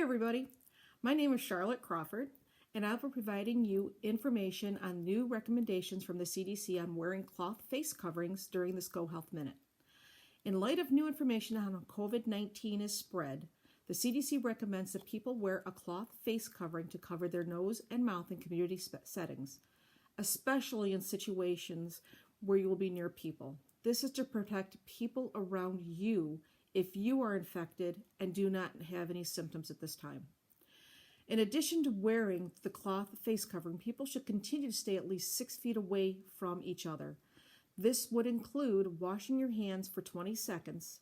everybody. My name is Charlotte Crawford, and I'll be providing you information on new recommendations from the CDC on wearing cloth face coverings during this Go Health Minute. In light of new information on how COVID-19 is spread, the CDC recommends that people wear a cloth face covering to cover their nose and mouth in community settings, especially in situations where you will be near people. This is to protect people around you if you are infected and do not have any symptoms at this time. In addition to wearing the cloth face covering, people should continue to stay at least 6 feet away from each other. This would include washing your hands for 20 seconds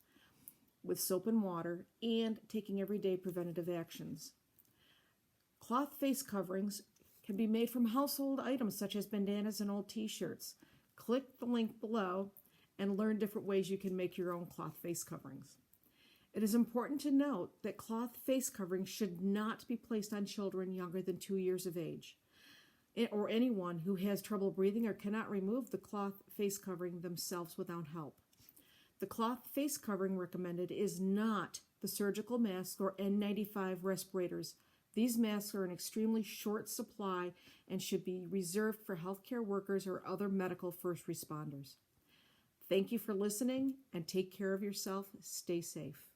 with soap and water and taking everyday preventative actions. Cloth face coverings can be made from household items such as bandanas and old t-shirts. Click the link below and learn different ways you can make your own cloth face coverings. It is important to note that cloth face coverings should not be placed on children younger than 2 years of age, or anyone who has trouble breathing or cannot remove the cloth face covering themselves without help. The cloth face covering recommended is not the surgical mask or N95 respirators. These masks are in extremely short supply and should be reserved for healthcare workers or other medical first responders. Thank you for listening and take care of yourself. Stay safe.